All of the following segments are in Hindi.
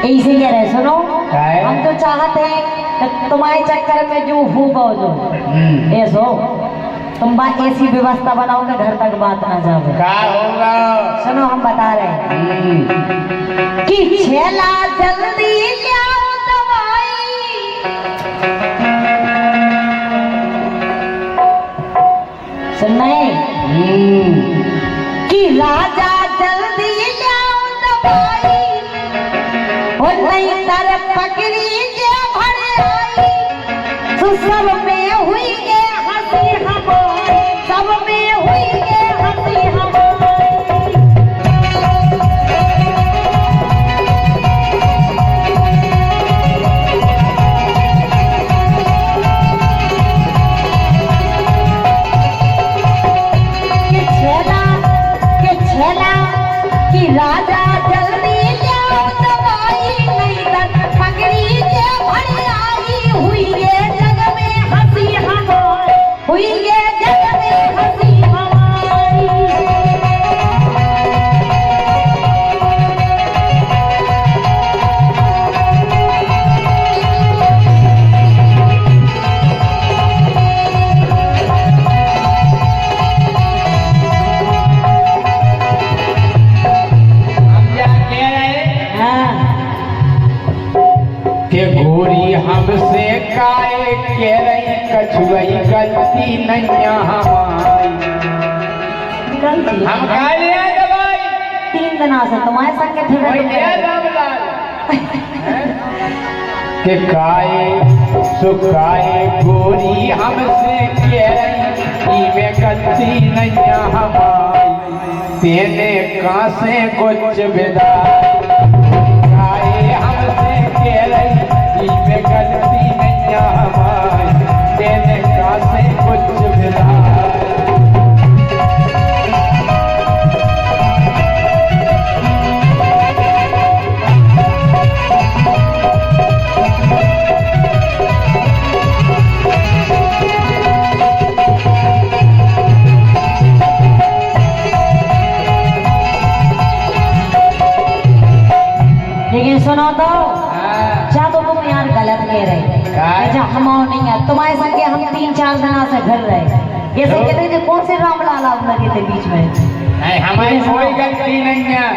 ऐसे कह रहे सुनो, हम तो चाहते हैं कि तुम्हारे चक्कर में जो हो जो ऐसो तुम बात ऐसी व्यवस्था बनाओ कि घर तक बात ना जाए। क्या होगा? सुनो हम बता रहे हैं कि छेला जल्दी लाओ दवाई, सुनने कि राजा जल्दी लाओ दवाई, और नहीं तर पकड़ी के भर आई, तो सब में हुई के हंसी हमारी, सब में हुई के हंसी हमारी। कि राजा जल्दी लाओ दवाई, नहीं तर पगड़ी के भर आई, हुई ये जग में हंसी हमारी, हुई ये जग में हंसी हमारी। के गोरी हमसे काए के रही कछुई गलती नैया हमारी, हम खाए लिया दवाई 3 दिन से तुम्हारे संग के काए सुखाए गोरी हमसे के रही में गलती नैया हमारी, तेने कासे कुछ विदा हमसे के रही में गलती नहीं हमारी, तेने कासे कुछ विदा। लेकिन सुनो तो क्या तो तुम यार गलत कह रहे, अच्छा हम नहीं है तुम्हारे संग हम 3-4 दिन से घर रहे, ये सब कहते हैं कौन से रामलाल आप लगे थे बीच में? नहीं हमारी कोई गलती नहीं है।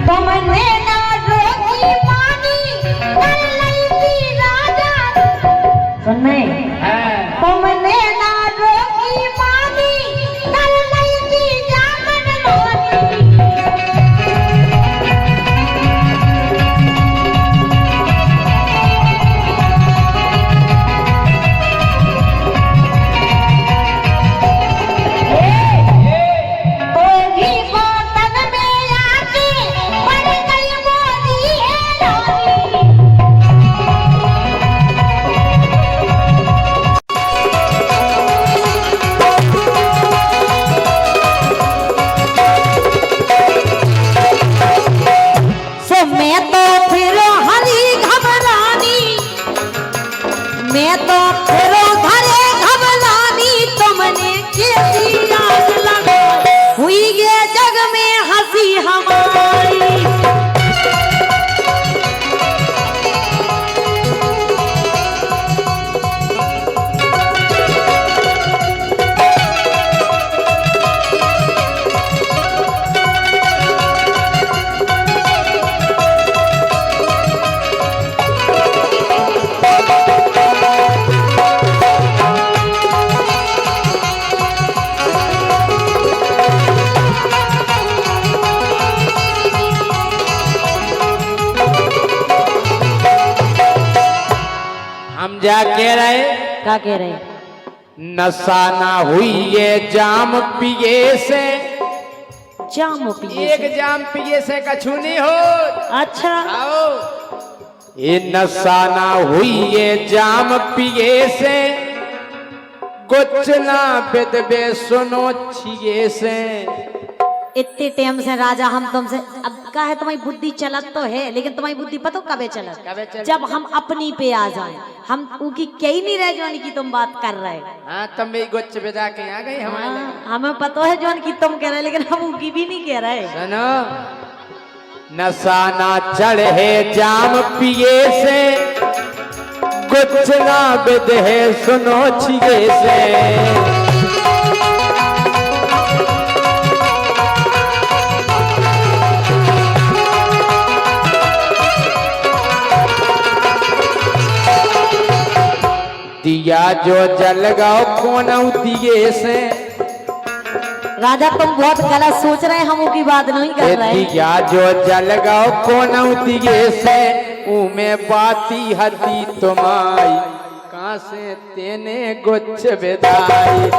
तुमने ना रोकी पानी कर लई राजा, सुनने तुमने ना रोकी पानी कर लई जामन मानी। क्या कह रहे? क्या कह रहे? नशा ना हुई ये जाम पिए से, जाम पिए एक जाम पिए से कछु नहीं हो। अच्छा आओ ये नशा ना हुई ये जाम पिए से, कुछ ना बिदबे सुनो छिए से। इतने टाइम से राजा हम तुमसे अब का है, तुम्हारी बुद्धि चलत तो है लेकिन तुम्हारी बुद्धि पता कबे चलत? जब हम अपनी पे आ जाए, हम उनकी क्या ही नहीं रह जाने की तुम बात कर रहे। हाँ तुम भी गुच्छ बिदा के आ गई हमारे। हमें पता है जौन की तुम कह रहे, लेकिन हम उनकी भी नहीं कह रहे। सुनो नशा ना चढ़े जाम पिए से, कुछ ना बिधे सुनो छिए से। दिया जो जल गाओ कौन दिए से। राजा तुम बहुत गलत सोच रहे हैं, हम की बात नहीं कर रहे। दिया जो जल गाओ कौन दिए से, उमे बाती हती तुम्हारी, कहाँ से तेने गुच्छ विदाई।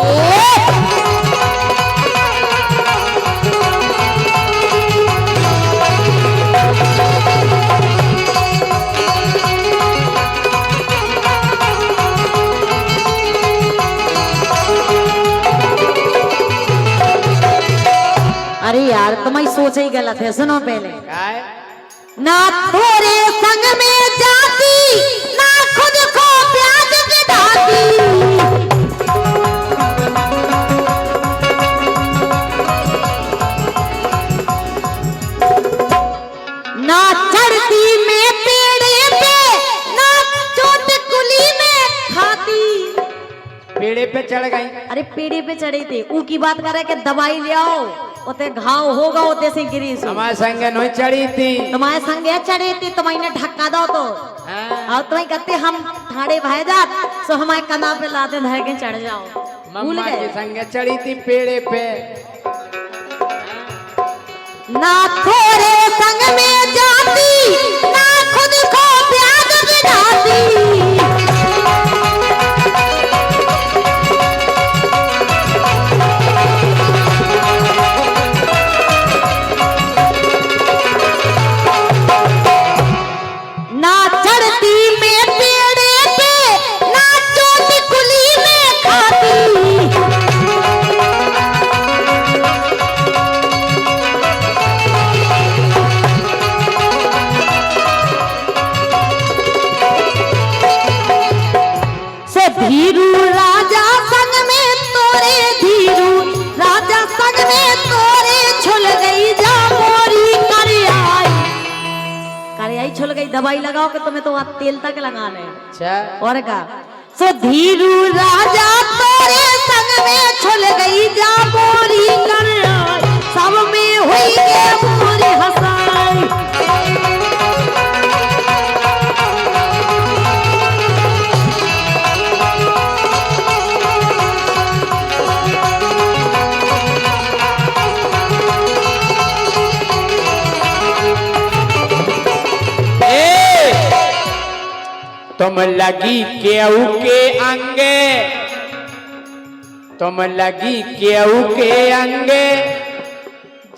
अरे यार तुम्हारी सोच ही गलत है, सुनो पहले। काय? ना थोड़े संग में जाती, ना खुद को प्याज बिठाती, ना चढ़ती में पेड़े पे, ना चोट कुली में खाती। पेड़े पे चढ़ गई। अरे पेड़े पे चढ़े थे, ऊ की बात कर रहे कि दवाई ले आओ, उते घाव होगा, उते से गिरी सो। हमारे संग नहीं चढ़ी थी। तुम्हारे संगे चढ़ी थी, तुम्हारी ढक्का दो तो। और तुम्हें कहते हम ठाड़े भाई जात, सो हमारे कना पे लाते धर के चढ़ जाओ। भूल मम्मा के गए? संग चढ़ी थी पेड़े पे। ना थोड़े संग में जाती, ना खुद को प्याज बिठाती, ना चढ़ती में पेड़े पे, ना चोट कुली में खाती। से धीरू राजा संग में तोरे, धीरू राजा संग में तोरे, छुल गई जा मोरी करियाई छुल गई। दवाई लगाओ कि तुम्हें तो वहाँ तेल तक लगा ले। अच्छा। और का सो धीरू राजा तोरे संग में छुल गई जा मोरी करियाई, सब में हुई के मोरी हंसाई। तुम लगी केहू के अंगे, तुम लगी केहू के अंगे,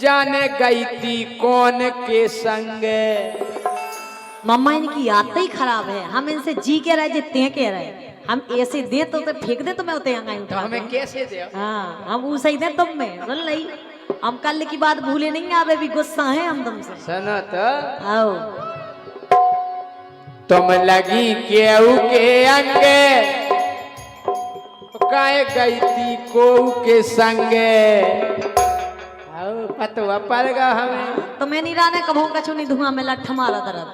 जाने गई थी कौन के संगे। मम्मा इनकी आदत ही खराब है, हम इनसे जी के रहे जितने के रहे, हम ऐसे दे तो फेंक दे तो मैं उते अंगाई उठा। हमें कैसे दे? हाँ हम वो सही दे तुम में सुन ली, हम कल की बात भूले नहीं, आवे भी गुस्सा है हम तुमसे। सुनो तो। आओ तुम लगी केहू के अंगे, काहे गई थी कोऊ के संगे। पतवा पड़ेगा हमें। तो मैं नहीं राने कभों कछु नहीं धुआं में लठ मारा दर्द।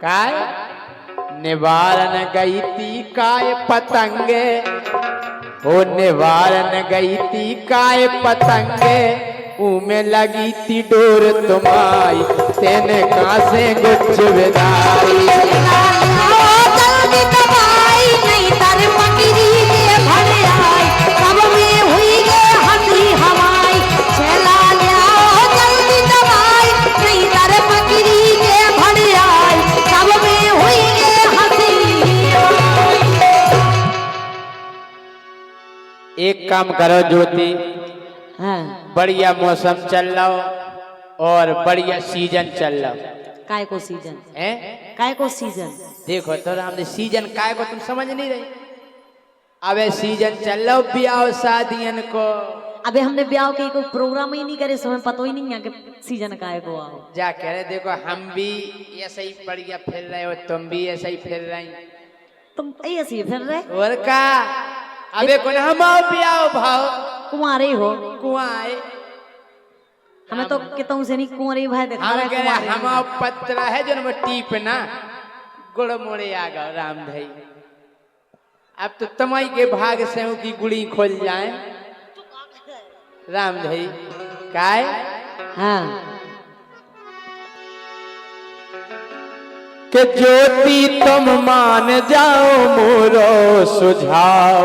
काय निवारण गई थी काय पतंगे, ओ निवारण गई थी काय पतंगे, उमे लगी थी डोर तुम्हारी, तेने कहाँ से गुच्छ विदाई। जल्दी दवाई नहीं तर पकड़ी के भर आई, सब में हुई गे हंसी हमारी, चला लिया जल्दी दवाई नहीं तर पकड़ी के भर आई, सब में हुई गे हंसी। एक काम करो ज्योति, हाँ बढ़िया मौसम चल रहा और बढ़िया सीजन चल रहा काय को सीजन है। काय को सीजन देखो तो हमने सीजन काय को तुम समझ नहीं रहे। अबे सीजन चल रहा ब्याह शादियन को। अबे हमने ब्याह के कोई प्रोग्राम ही नहीं करे, समय पता ही नहीं है कि सीजन काय को आओ। जा कह रहे देखो हम भी ऐसे ही बढ़िया फिर रहे हो, तुम भी ऐसे ही फिर रही। तुम ऐसे ही फिर रहे और का अबे कौन हम ब्याह भाव कुमारे हो। कुआए हमें तो कितों से नहीं कुंवरी भाई देखा हम रहे कह कुंवारी रहे में। हम पत्र है जो न टीप ना गुड़ मोड़े आ गए राम भाई। अब तो तमाई के भाग से की गुड़ी खोल जाए राम भाई काय। हाँ कि ज्योति तुम मान जाओ मोरो सुझाव।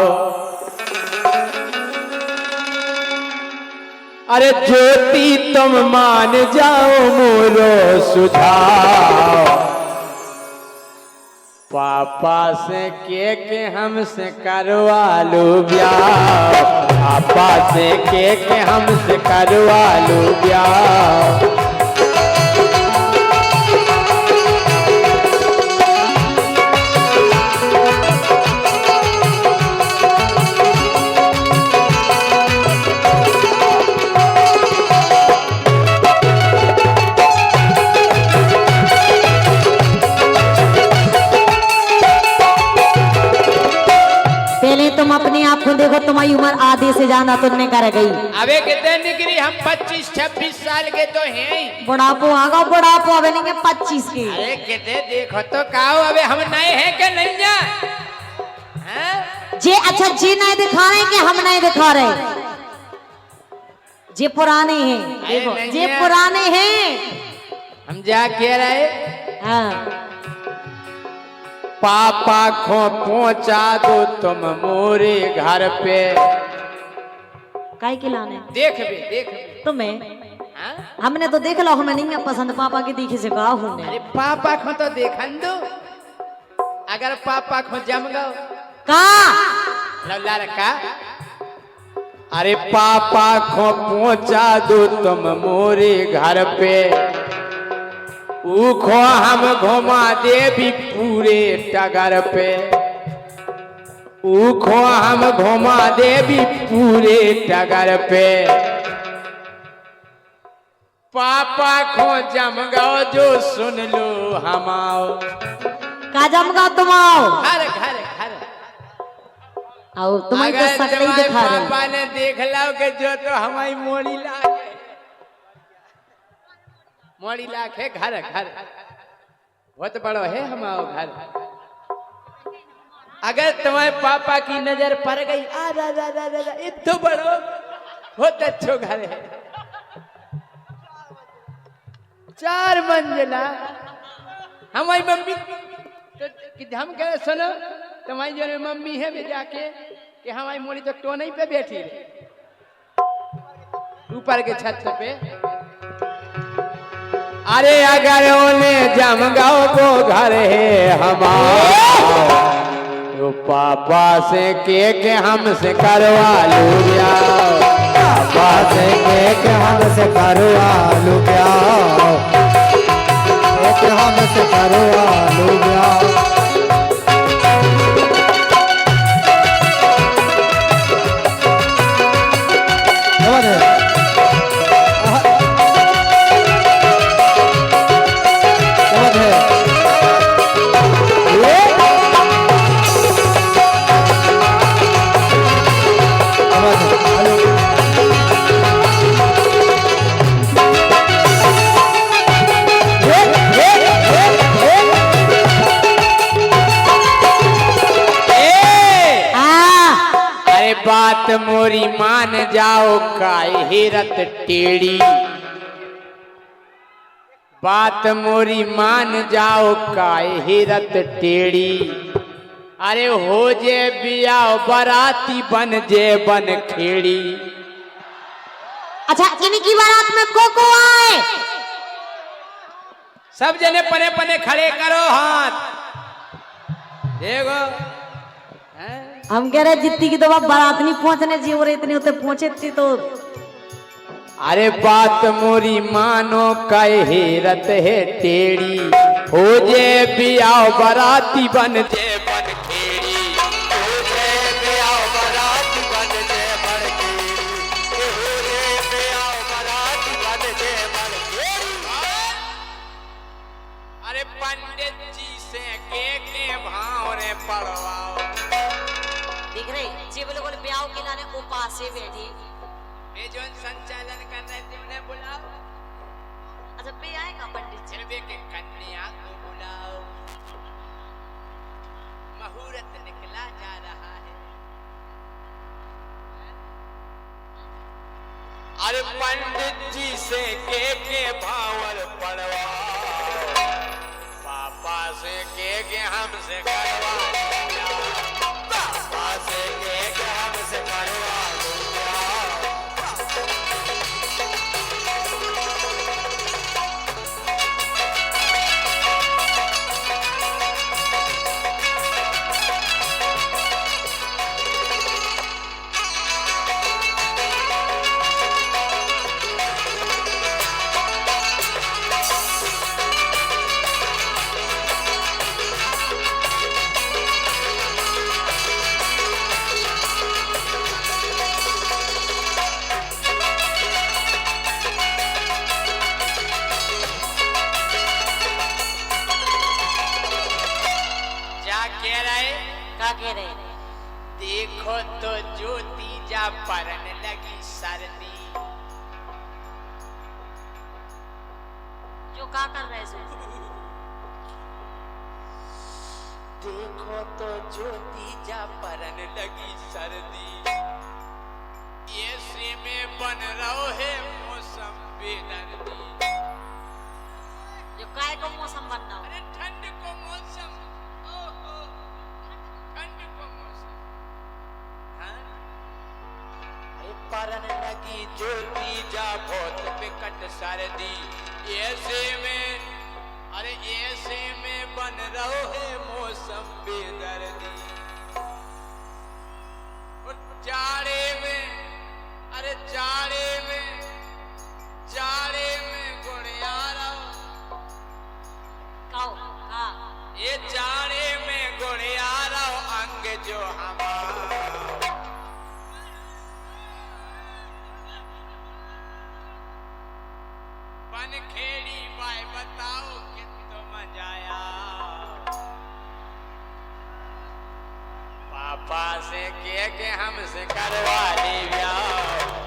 अरे ज्योति तुम मान जाओ मोरो सुझाव। पापा से के हमसे करवा लो ब्याह। पापा से के हमसे करवा लो ब्याह। तुम अपने आप को देखो, तुम्हारी उम्र आधे से ज्यादा तुमने कर गई। अबे कितने निकली हम 25-26 साल के तो हैं। बुढ़ापो आगा बुढ़ापो अबे नहीं 25 के। अरे कितने देखो तो काओ अबे हम नए हैं कि नहीं जा जे अच्छा जे नहीं दिखा रहे कि हम नहीं दिखा रहे, जे पुराने हैं देखो, जे पुराने हैं हम जा कह रहे। हाँ पापा को पहुंचा दो तुम मोरे घर पे। काय के लाने देख बे तुम्हें। हाँ? हमने तो देख लो, हमें नहीं पसंद पापा की दिखे से कहा हूँ। अरे पापा को तो देखन दो, अगर पापा को जम गो का लल्ला रखा। अरे पापा को पहुंचा दो तुम मोरे घर पे। ऊखो हम घुमा दे भी पूरे टगर पे। ऊखो हम घुमा दे भी पूरे टगर पे। पापा को जम गो जो सुन लो हम आओ। का जम गो तुम आओ। घर घर घर आओ तुम्हारी तो सकल ही दिखा रहे। पापा ने देख लो कि जो तो हमारी मोड़ी लागे मोड़ी लाखे घर घर बहुत बड़ो है हमारा घर। अगर तुम्हारे पापा की नजर पड़ गई इतना बड़ो बहुत अच्छो घर है। 4 मंजिला। हमारी मम्मी तो हम कह सुनो तुम्हारी जो मम्मी है वे जाके कि हमारी मोड़ी तो टोने पे बैठी है ऊपर के छत पे। अरे अगर उन्हें जम गाओ वो घर है हमारा। तो पापा से के हमसे करवा लो ब्याह। पापा से के हमसे करवा लो ब्याह। हमसे करवा लो ब्याह। बात मोरी मान जाओ काहे रत टेढ़ी। बात मोरी मान जाओ काहे रत टेढ़ी। अरे हो जे बियाह बराती बन जे बन खेड़ी। अच्छा इनकी बारात में को आए। सब जने पने पने खड़े करो हाथ देखो। हम कह रहे जितनी की तो बारात नहीं पहुंचने जी और इतने उतने पहुंचे थी तो। अरे बात मोरी मानो कहे रत है टेढ़ी। हो जे बियाह बराती बन जे बन खेड़ी। हो जे बियाह बराती बन जे बन खेड़ी। हो जे बियाह बराती बन जे बन खेड़ी। अरे पंडित जी से के भाव रे पड़वाओ। दिख रही जी बिल्कुल ब्याह के लाने उपास से बैठी। ये जो संचालन कर रहे थे उन्हें बुलाओ। अच्छा पे आएगा पंडित जी। चलवे के कन्या को बुलाओ। मुहूर्त निकला जा रहा है। अरे पंडित जी से के भावर पड़वा, पापा से के हमसे करवा, पापा से के हमसे करवा लूंगा। क्या कह रहे? देखो तो ज्योति जा परन लगी सर्दी। जो क्या कर रहे सो? देखो तो ज्योति जा परन लगी सर्दी। ऐसे में बन रहो है मौसम बेदर्दी। जो काय को मौसम बनना हो? अरे ठंड को मौसम, ठंड को मौसम। हाँ? अरे परन लगी ज्योति जा बहुत विकट सर्दी। ऐसे में, अरे ऐसे में बन रहो है मौसम बेदर्दी। और जाड़े में, अरे जाड़े में गुड़िया रहो। काओ हाँ ये जाड़े में गुड़िया रहो अंग जो हमारा। बन खेड़ी बाय बताओ कितना मजा आया। पापा से के हमसे करवा ली ब्याह।